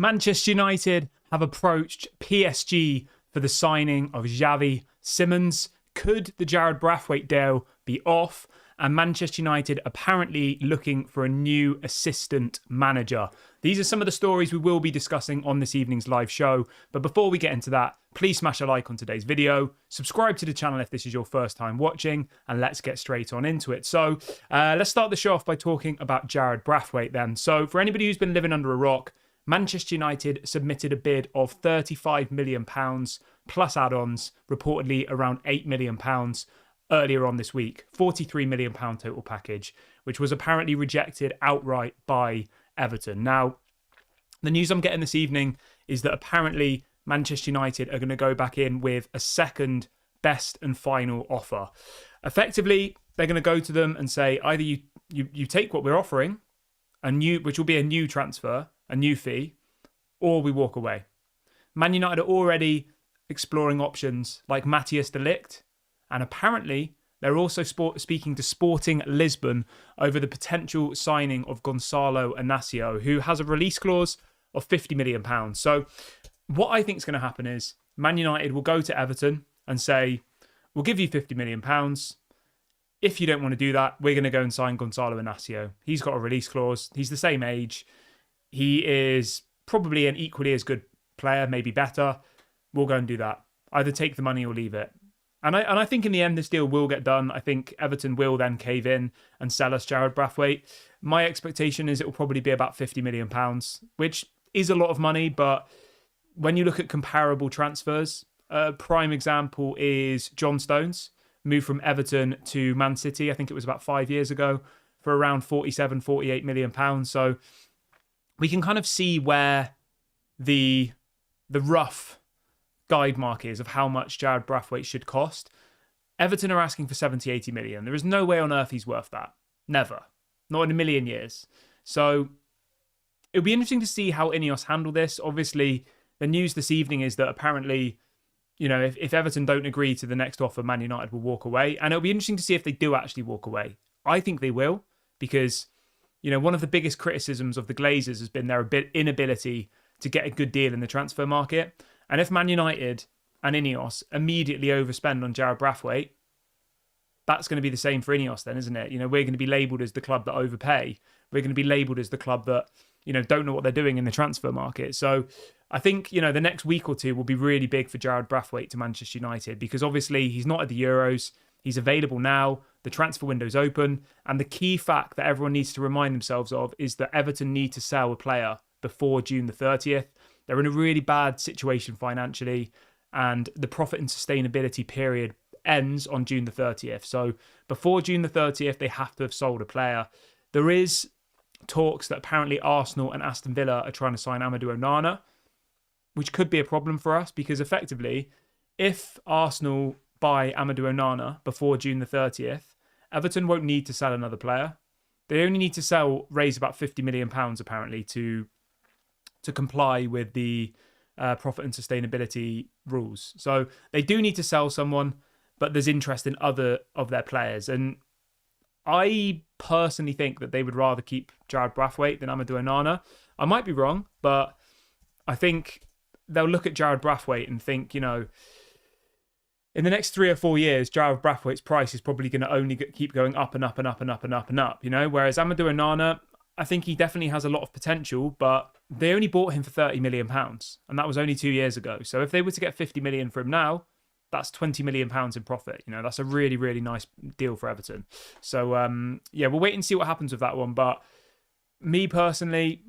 Manchester United have approached PSG for the signing of Xavi Simons. Could the Jared Brathwaite deal be off? And Manchester United apparently looking for a new assistant manager. These are some of the stories we will be discussing on this evening's live show. But before we get into that, please smash a like on today's video. Subscribe to the channel if this is your first time watching. And let's get straight on into it. So let's start the show off by talking about Jared Brathwaite then. So for anybody who's been living under a rock, Manchester United submitted a bid of £35 million plus add-ons, reportedly around £8 million earlier on this week. £43 million total package, which was apparently rejected outright by Everton. Now, the news I'm getting this evening is that apparently Manchester United are going to go back in with a second best and final offer. Effectively, they're going to go to them and say, either you take what we're offering, which will be a new transfer, a new fee, or we walk away. Man United are already exploring options like Matthias de Ligt, and apparently they're also speaking to Sporting Lisbon over the potential signing of Gonçalo Inácio, who has a release clause of £50 million. So what I think is going to happen is Man United will go to Everton and say, we'll give you £50 million. If you don't want to do that, we're going to go and sign Gonçalo Inácio. He's got a release clause. He's the same age. He is probably an equally as good player, maybe better. We'll go and do that. Either take the money or leave it. And I think in the end, this deal will get done. I think Everton will then cave in and sell us Jared Brathwaite. My expectation is it will probably be about £50 million, which is a lot of money. But when you look at comparable transfers, a prime example is John Stones, moved from Everton to Man City. I think it was about 5 years ago for around £47, £48 million. So we can kind of see where the rough guide mark is of how much Jared Brathwaite should cost. Everton are asking for 70-80 million. There is no way on earth he's worth that. Never. Not in a million years. So it'll be interesting to see how Ineos handle this. Obviously, the news this evening is that apparently, if Everton don't agree to the next offer, Man United will walk away. And it'll be interesting to see if they do actually walk away. I think they will, because one of the biggest criticisms of the Glazers has been their inability to get a good deal in the transfer market. And if Man United and Ineos immediately overspend on Jared Brathwaite, that's going to be the same for Ineos then, isn't it? We're going to be labelled as the club that overpay. We're going to be labelled as the club that, don't know what they're doing in the transfer market. So I think, the next week or two will be really big for Jared Brathwaite to Manchester United, because obviously he's not at the Euros. He's available now. The transfer window's open. And the key fact that everyone needs to remind themselves of is that Everton need to sell a player before June the 30th. They're in a really bad situation financially, and the profit and sustainability period ends on June the 30th. So before June the 30th, they have to have sold a player. There is talks that apparently Arsenal and Aston Villa are trying to sign Amadou Onana, which could be a problem for us, because effectively, if Arsenal buy Amadou Onana before June the 30th, Everton won't need to sell another player. They only need to raise about £50 million apparently to comply with the profit and sustainability rules. So they do need to sell someone, but there's interest in other of their players. And I personally think that they would rather keep Jared Brathwaite than Amadou Onana. I might be wrong, but I think they'll look at Jared Brathwaite and think, in the next 3 or 4 years, Jared Brathwaite's price is probably going to only keep going up and up and up and up and up and up, Whereas Amadou Onana, I think he definitely has a lot of potential, but they only bought him for £30 million, and that was only 2 years ago. So if they were to get £50 million for him now, that's £20 million in profit. That's a really, really nice deal for Everton. So, we'll wait and see what happens with that one. But me personally,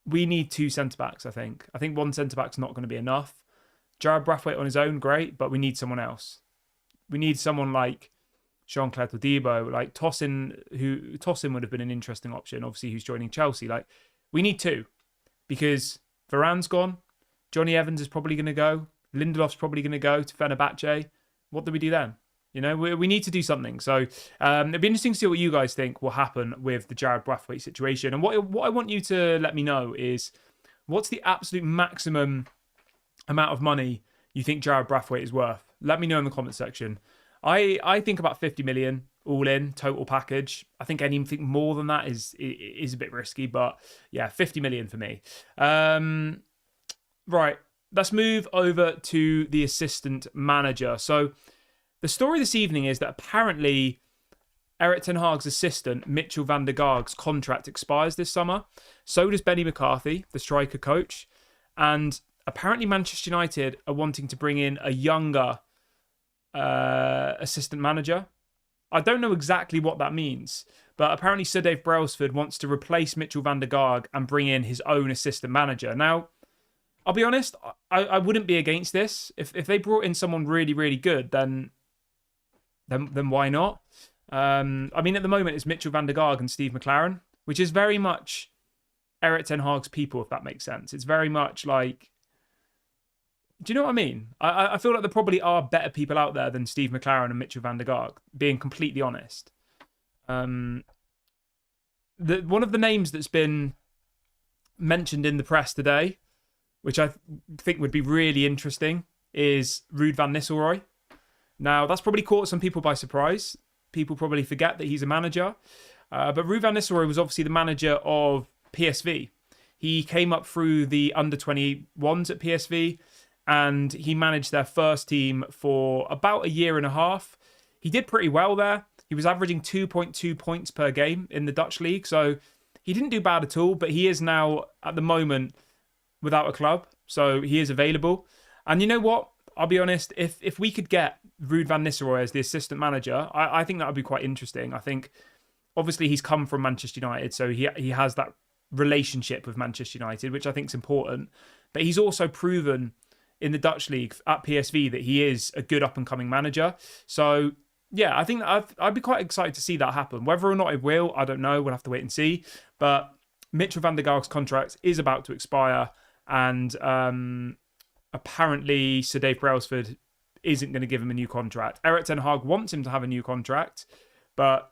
we need 2 centre-backs, I think. I think 1 centre-back's not going to be enough. Jared Brathwaite on his own, great, but we need someone else. We need someone like Jean-Claude Todibo, like Tosin would have been an interesting option, obviously, who's joining Chelsea. We need 2, because Varane's gone, Johnny Evans is probably going to go, Lindelof's probably going to go to Fenerbahce. What do we do then? We need to do something. So it'd be interesting to see what you guys think will happen with the Jared Brathwaite situation. And what I want you to let me know is, what's the absolute maximum amount of money you think Jared Brathwaite is worth? Let me know in the comment section. I think about 50 million all in total package. I think anything more than that is a bit risky, but yeah, 50 million for me. Right, let's move over to the assistant manager. So the story this evening is that apparently Erik ten Hag's assistant, Mitchell van der Gaag's contract expires this summer. So does Benny McCarthy, the striker coach. And apparently Manchester United are wanting to bring in a younger assistant manager. I don't know exactly what that means, but apparently Sir Dave Brailsford wants to replace Mitchell van der Gaag and bring in his own assistant manager. Now, I'll be honest, I wouldn't be against this. If they brought in someone really, really good, then why not? I mean, at the moment, it's Mitchell van der Gaag and Steve McLaren, which is very much Erik ten Hag's people, if that makes sense. It's very much like... Do you know what I mean? I feel like there probably are better people out there than Steve McLaren and Mitchell van der Gaag, being completely honest. One of the names that's been mentioned in the press today, which I think would be really interesting, is Ruud van Nistelrooy. Now, that's probably caught some people by surprise. People probably forget that he's a manager. But Ruud van Nistelrooy was obviously the manager of PSV. He came up through the under-21s at PSV, and he managed their first team for about a year and a half. He did pretty well there. He was averaging 2.2 points per game in the Dutch league, so he didn't do bad at all, but he is now, at the moment, without a club, so he is available. And you know what? I'll be honest, if we could get Ruud van Nistelrooy as the assistant manager, I think that would be quite interesting. I think, obviously, he's come from Manchester United, so he has that relationship with Manchester United, which I think is important. But he's also proven in the Dutch league at PSV that he is a good up-and-coming manager. So, yeah, I think I'd be quite excited to see that happen. Whether or not it will, I don't know. We'll have to wait and see. But Mitchell van der Gaag's contract is about to expire, and apparently Sir Dave Brailsford isn't going to give him a new contract. Erik ten Hag wants him to have a new contract, but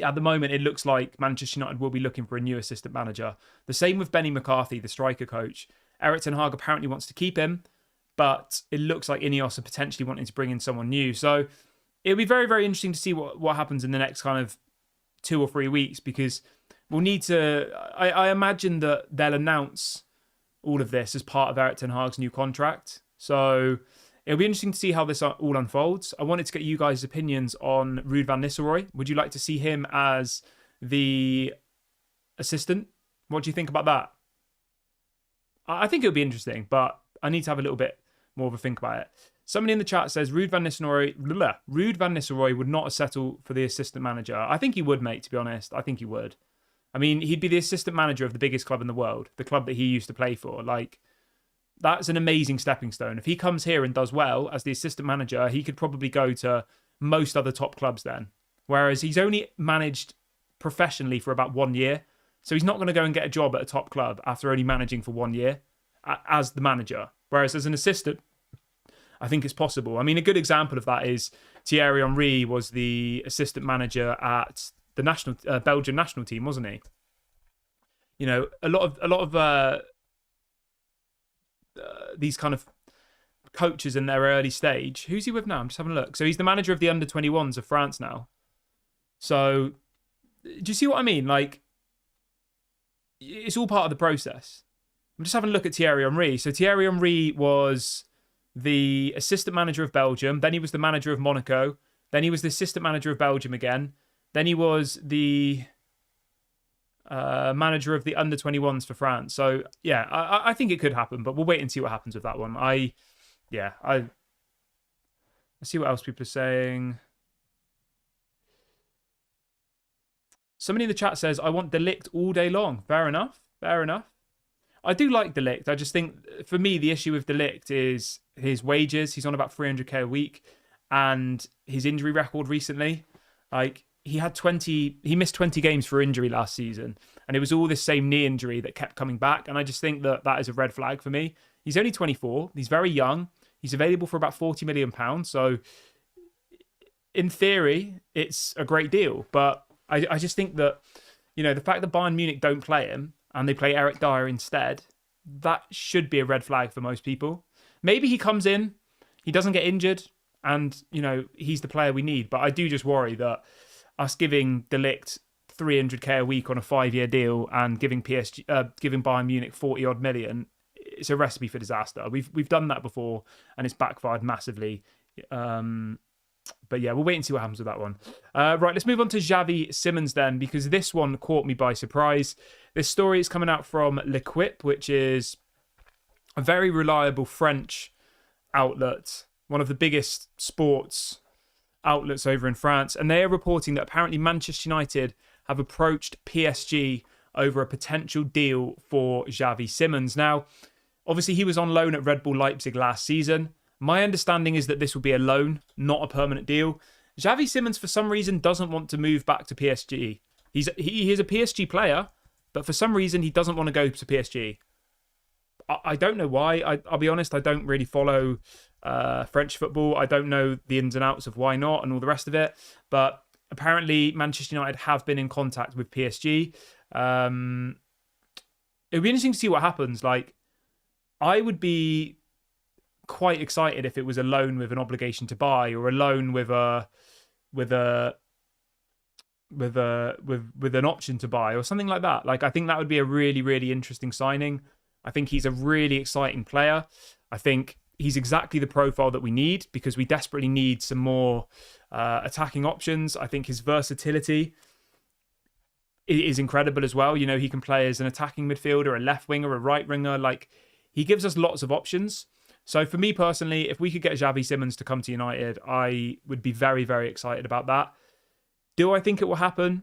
at the moment it looks like Manchester United will be looking for a new assistant manager. The same with Benny McCarthy, the striker coach. Erik ten Hag apparently wants to keep him, but it looks like Ineos are potentially wanting to bring in someone new. So it'll be very, very interesting to see what happens in the next kind of 2 or 3 weeks, because we'll need to... I imagine that they'll announce all of this as part of Erik ten Hag's new contract. So it'll be interesting to see how this all unfolds. I wanted to get you guys' opinions on Ruud van Nistelrooy. Would you like to see him as the assistant? What do you think about that? I think it'll be interesting, but I need to have a little bit more of a think about it. Somebody in the chat says Ruud van Nistelrooy would not settle for the assistant manager. I think he would, mate, to be honest. I think he would. I mean, he'd be the assistant manager of the biggest club in the world, the club that he used to play for. Like, that's an amazing stepping stone. If he comes here and does well as the assistant manager, he could probably go to most other top clubs then. Whereas he's only managed professionally for about 1 year. So he's not going to go and get a job at a top club after only managing for 1 year as the manager. Whereas as an assistant, I think it's possible. I mean, a good example of that is Thierry Henry was the assistant manager at the national Belgian national team, wasn't he? You know, a lot of these kind of coaches in their early stage. Who's he with now? I'm just having a look. So he's the manager of the under-21s of France now. So do you see what I mean? Like, it's all part of the process. I'm just having a look at Thierry Henry. So Thierry Henry was the assistant manager of Belgium. Then he was the manager of Monaco. Then he was the assistant manager of Belgium again. Then he was the manager of the under-21s for France. So, yeah, I think it could happen, but we'll wait and see what happens with that one. I see what else people are saying. Somebody in the chat says, I want De Ligt all day long. Fair enough. I do like De Ligt. I just think, for me, the issue with De Ligt is his wages. He's on about 300k a week, and his injury record recently. Like, he missed 20 games for injury last season, and it was all this same knee injury that kept coming back, and I just think that is a red flag for me. He's only 24. He's very young. He's available for about £40 million. So, in theory, it's a great deal, but I just think that, you know, the fact that Bayern Munich don't play him and they play Eric Dyer instead, that should be a red flag for most people. Maybe he comes in, he doesn't get injured, And, he's the player we need. But I do just worry that us giving De Ligt 300k a week on a 5-year deal and giving giving Bayern Munich 40 odd million, it's a recipe for disaster. We've done that before and it's backfired massively. But yeah, we'll wait and see what happens with that one. Right, let's move on to Xavi Simons then, because this one caught me by surprise. This story is coming out from L'Equipe, which is a very reliable French outlet, one of the biggest sports outlets over in France. And they are reporting that apparently Manchester United have approached PSG over a potential deal for Xavi Simons. Now, obviously, he was on loan at Red Bull Leipzig last season. My understanding is that this will be a loan, not a permanent deal. Xavi Simons, for some reason, doesn't want to move back to PSG. He is a PSG player, but for some reason, he doesn't want to go to PSG. I don't know why. I'll be honest, I don't really follow French football. I don't know the ins and outs of why not and all the rest of it. But apparently, Manchester United have been in contact with PSG. It'll be interesting to see what happens. Like, I would be quite excited if it was a loan with an obligation to buy, or a loan with an option to buy, or something like that. Like, I think that would be a really, really interesting signing. I think he's a really exciting player. I think he's exactly the profile that we need, because we desperately need some more attacking options. I think his versatility is incredible as well. He can play as an attacking midfielder, a left winger, a right winger. Like, he gives us lots of options. So for me personally, if we could get Xavi Simons to come to United, I would be very, very excited about that. Do I think it will happen?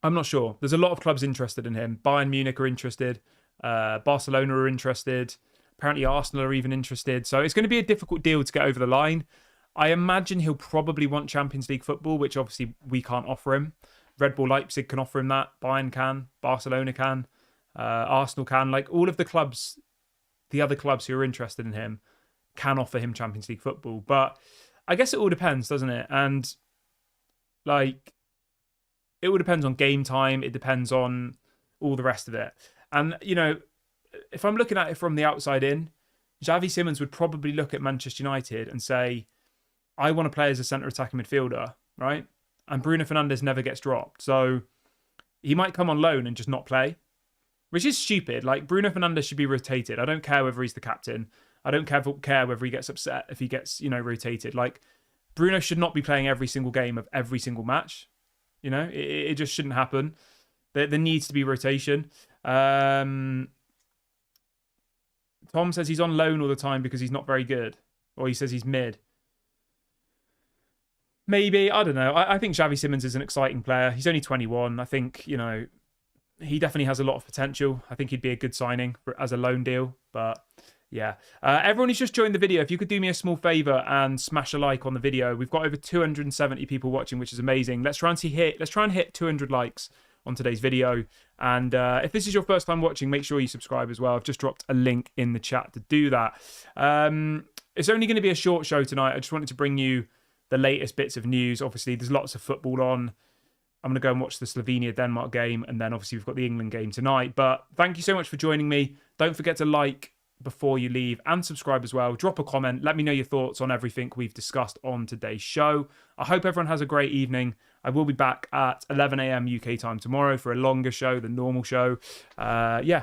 I'm not sure. There's a lot of clubs interested in him. Bayern Munich are interested. Barcelona are interested. Apparently Arsenal are even interested. So it's going to be a difficult deal to get over the line. I imagine he'll probably want Champions League football, which obviously we can't offer him. Red Bull Leipzig can offer him that. Bayern can. Barcelona can. Arsenal can. Like, all of the clubs, the other clubs who are interested in him, can offer him Champions League football. But I guess it all depends, doesn't it? And, like, it all depends on game time. It depends on all the rest of it. And, if I'm looking at it from the outside in, Xavi Simons would probably look at Manchester United and say, I want to play as a centre attacking midfielder, right? And Bruno Fernandes never gets dropped. So he might come on loan and just not play, which is stupid. Like, Bruno Fernandes should be rotated. I don't care whether he's the captain. I don't care whether he gets upset if he gets, rotated. Like, Bruno should not be playing every single game of every single match. It just shouldn't happen. There needs to be rotation. Tom says he's on loan all the time because he's not very good. Or he says he's mid. Maybe. I don't know. I think Xavi Simons is an exciting player. He's only 21. I think, he definitely has a lot of potential. I think he'd be a good signing as a loan deal. But yeah. Everyone who's just joined the video, if you could do me a small favour and smash a like on the video. We've got over 270 people watching, which is amazing. Let's try and hit 200 likes on today's video. And if this is your first time watching, make sure you subscribe as well. I've just dropped a link in the chat to do that. It's only going to be a short show tonight. I just wanted to bring you the latest bits of news. Obviously, there's lots of football on. I'm going to go and watch the Slovenia-Denmark game, and then obviously we've got the England game tonight. But thank you so much for joining me. Don't forget to like before you leave and subscribe as well. Drop a comment. Let me know your thoughts on everything we've discussed on today's show. I hope everyone has a great evening. I will be back at 11 a.m. UK time tomorrow for a longer show than normal show. Yeah.